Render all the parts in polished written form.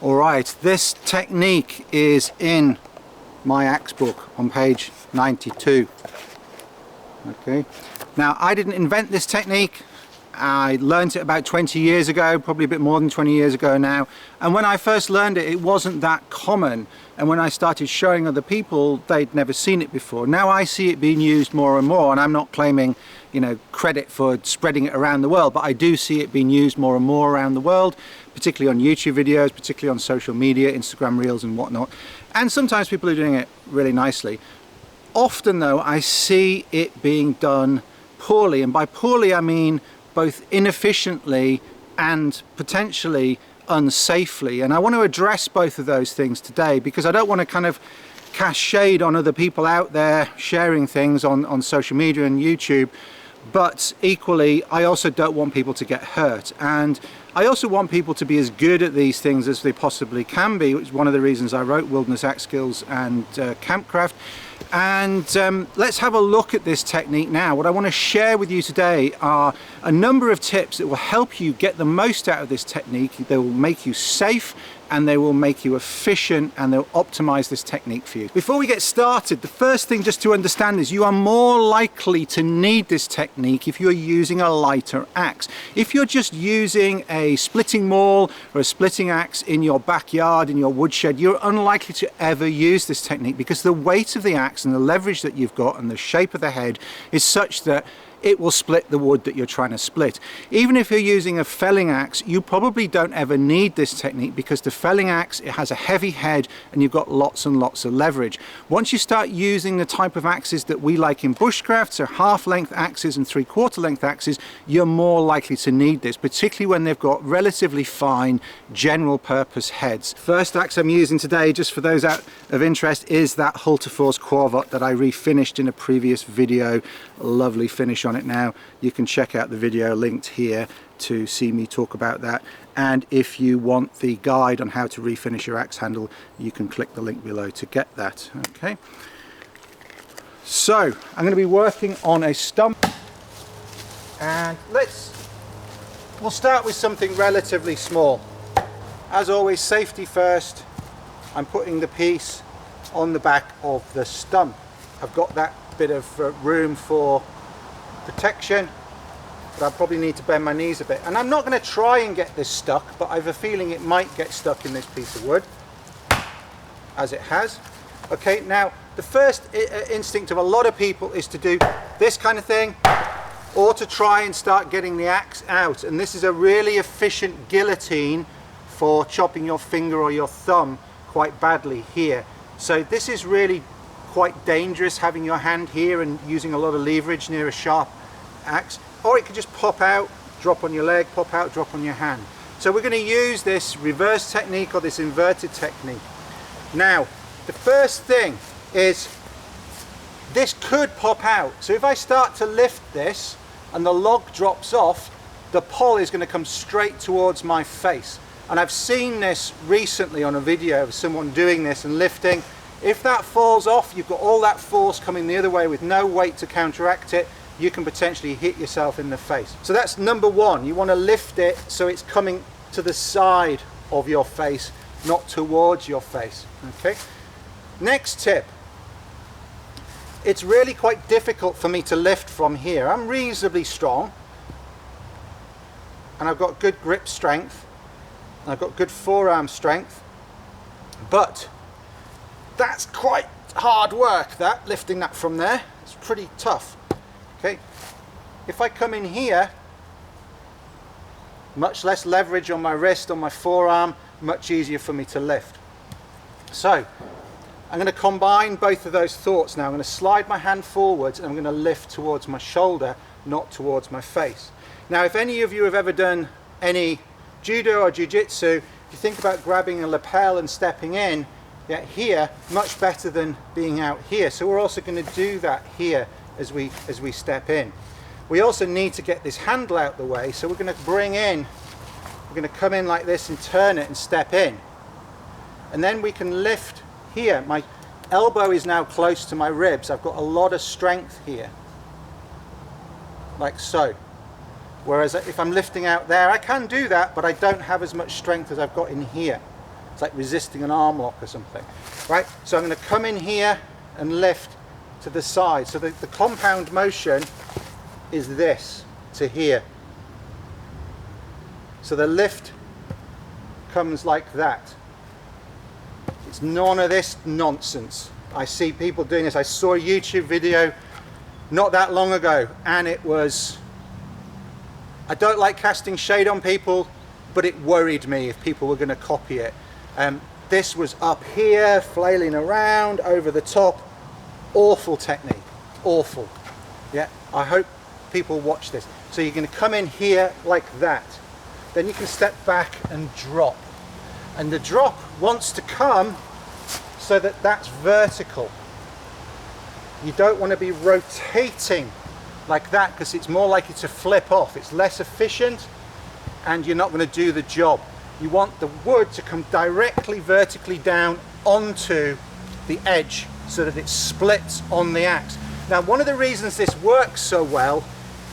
Alright, this technique is in my axe book on page 92. Okay, now I didn't invent this technique. I learned it about 20 years ago, probably a bit more than 20 years ago now, and when I first learned it, it wasn't that common, and when I started showing other people, they'd never seen it before. Now I see it being used more and more, and I'm not claiming, you know, credit for spreading it around the world, but I do see it being used more and more around the world, particularly on YouTube videos, particularly on social media, Instagram Reels and whatnot, and sometimes people are doing it really nicely. Often though, I see it being done poorly, and by poorly I mean both inefficiently and potentially unsafely, and I want to address both of those things today because I don't want to kind of cast shade on other people out there sharing things on social media and YouTube, but equally I also don't want people to get hurt, and I also want people to be as good at these things as they possibly can be, which is one of the reasons I wrote Wilderness Axe Skills and Campcraft. And let's have a look at this technique now. What I want to share with you today are a number of tips that will help you get the most out of this technique. They will make you safe and they will make you efficient, and they'll optimize this technique for you. Before we get started, the first thing just to understand is you are more likely to need this technique if you're using a lighter axe. If you're just using a splitting maul or a splitting axe in your backyard, in your woodshed, you're unlikely to ever use this technique because the weight of the axe and the leverage that you've got and the shape of the head is such that it will split the wood that you're trying to split. Even if you're using a felling axe, you probably don't ever need this technique because the felling axe, it has a heavy head and you've got lots and lots of leverage. Once you start using the type of axes that we like in bushcraft, so half-length axes and three-quarter length axes, you're more likely to need this, particularly when they've got relatively fine general purpose heads. First axe I'm using today, just for those out of interest, is that Hultafors Corvot that I refinished in a previous video. Lovely finish on it now. You can check out the video linked here to see me talk about that, and if you want the guide on how to refinish your axe handle, you can click the link below to get that. Okay, so I'm going to be working on a stump, and we'll start with something relatively small. As always, safety first. I'm putting the piece on the back of the stump. I've got that bit of room for protection, but I probably need to bend my knees a bit, and I'm not going to try and get this stuck, but I have a feeling it might get stuck in this piece of wood, as it has. Okay, now the first instinct of a lot of people is to do this kind of thing, or to try and start getting the axe out, and this is a really efficient guillotine for chopping your finger or your thumb quite badly here. So this is really quite dangerous, having your hand here and using a lot of leverage near a sharp axe, or it could just pop out, drop on your leg, pop out, drop on your hand. So we're going to use this reverse technique or this inverted technique. Now the first thing is this could pop out, so if I start to lift this and the log drops off, the pole is going to come straight towards my face, and I've seen this recently on a video of someone doing this and lifting. If that falls off, you've got all that force coming the other way with no weight to counteract it, you can potentially hit yourself in the face. So that's number one. You want to lift it so it's coming to the side of your face, not towards your face. Okay. Next tip. It's really quite difficult for me to lift from here. I'm reasonably strong and I've got good grip strength. I've got good forearm strength, but that's quite hard work, that, lifting that from there. It's pretty tough. Okay, if I come in here, much less leverage on my wrist, on my forearm, much easier for me to lift. So I'm going to combine both of those thoughts now. I'm going to slide my hand forwards and I'm going to lift towards my shoulder, not towards my face. Now if any of you have ever done any judo or jiu-jitsu, if you think about grabbing a lapel and stepping in, yeah, here, much better than being out here. So we're also going to do that here as we step in. We also need to get this handle out the way, so we're going to bring in, we're going to come in like this and turn it and step in. And then we can lift here. My elbow is now close to my ribs. I've got a lot of strength here, like so. Whereas if I'm lifting out there, I can do that, but I don't have as much strength as I've got in here. It's like resisting an arm lock or something, right? So I'm going to come in here and lift to the side. So the compound motion is this to here. So the lift comes like that. It's none of this nonsense. I see people doing this. I saw a YouTube video not that long ago, and it was, I don't like casting shade on people, but it worried me if people were going to copy it. This was up here, flailing around over the top. Awful technique, awful. Yeah, I hope people watch this. So you're going to come in here like that. Then you can step back and drop. And the drop wants to come so that that's vertical. You don't want to be rotating like that because it's more likely to flip off. It's less efficient and you're not going to do the job. You want the wood to come directly vertically down onto the edge so that it splits on the axe. Now, one of the reasons this works so well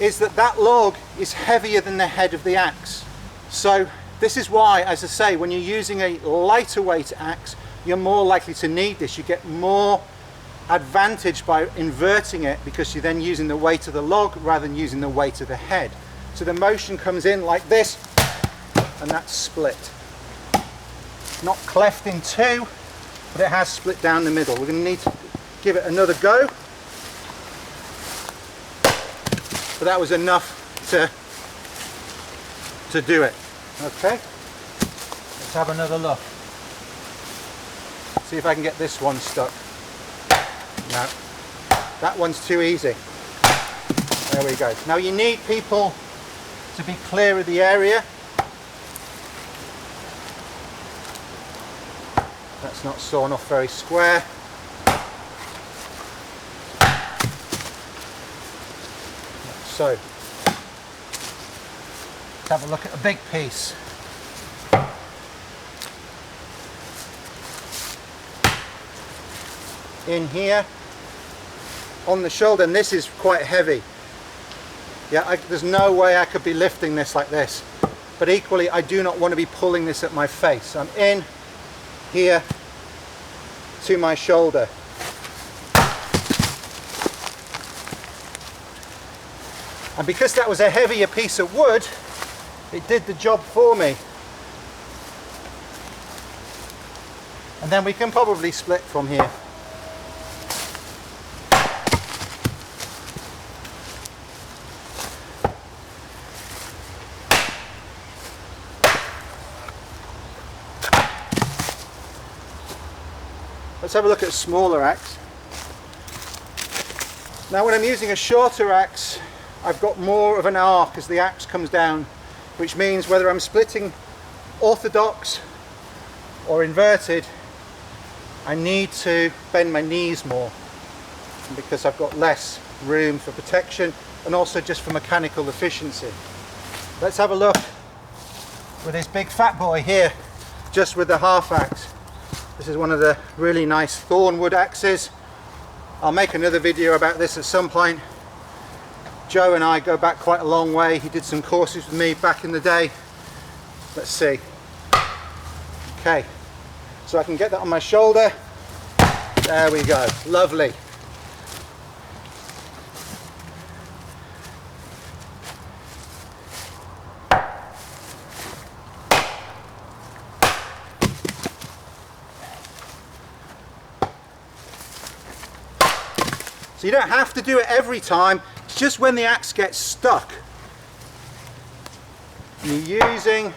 is that that log is heavier than the head of the axe. So this is why, as I say, when you're using a lighter weight axe, you're more likely to need this. You get more advantage by inverting it because you're then using the weight of the log rather than using the weight of the head. So the motion comes in like this, and that's split. Not cleft in two, but it has split down the middle. We're going to need to give it another go. But that was enough to do it. Okay, let's have another look. See if I can get this one stuck. No, that one's too easy. There we go. Now you need people to be clear of the area. That's not sawn off very square. So, let's have a look at a big piece. In here, on the shoulder, and this is quite heavy. Yeah, there's no way I could be lifting this like this. But equally, I do not want to be pulling this at my face. I'm in here to my shoulder. And because that was a heavier piece of wood, it did the job for me. And then we can probably split from here. Let's have a look at a smaller axe. Now when I'm using a shorter axe, I've got more of an arc as the axe comes down, which means whether I'm splitting orthodox or inverted, I need to bend my knees more because I've got less room for protection and also just for mechanical efficiency. Let's have a look with this big fat boy here, just with the half axe. This is one of the really nice thornwood axes. I'll make another video about this at some point. Joe and I go back quite a long way. He did some courses with me back in the day. Let's see. Okay, so I can get that on my shoulder. There we go, lovely. So you don't have to do it every time, it's just when the axe gets stuck. And you're using,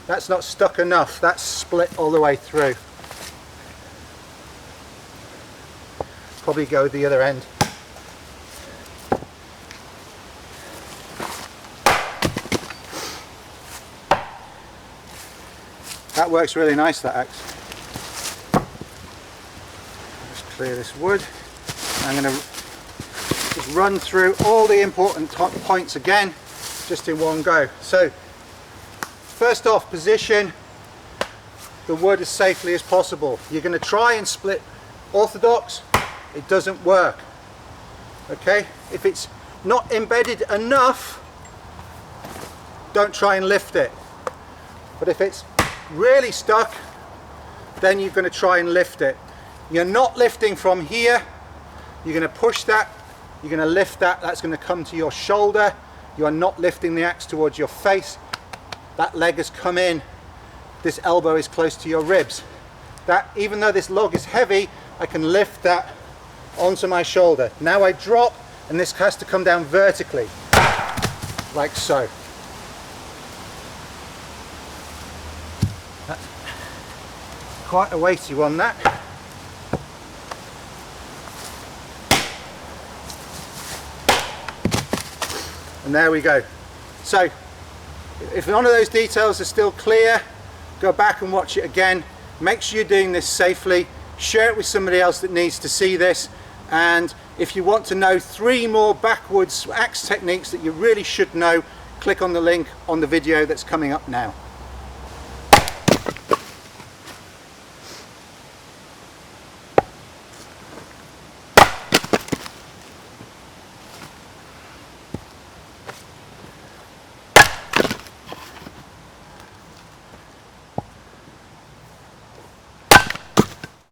that's not stuck enough, that's split all the way through. Probably go the other end. That works really nice, that axe. Clear this wood. I'm going to just run through all the important points again, just in one go. So, first off, position the wood as safely as possible. You're going to try and split orthodox, it doesn't work. Okay, if it's not embedded enough, don't try and lift it. But if it's really stuck, then you're going to try and lift it. You're not lifting from here. You're going to push that, you're going to lift that, that's going to come to your shoulder. You are not lifting the axe towards your face. That leg has come in, this elbow is close to your ribs. That, even though this log is heavy, I can lift that onto my shoulder. Now I drop, and this has to come down vertically, like so. That's quite a weighty one, that. And there we go. So if none of those details are still clear, go back and watch it again. Make sure you're doing this safely. Share it with somebody else that needs to see this. And if you want to know 3 more backwards axe techniques that you really should know, click on the link on the video that's coming up now.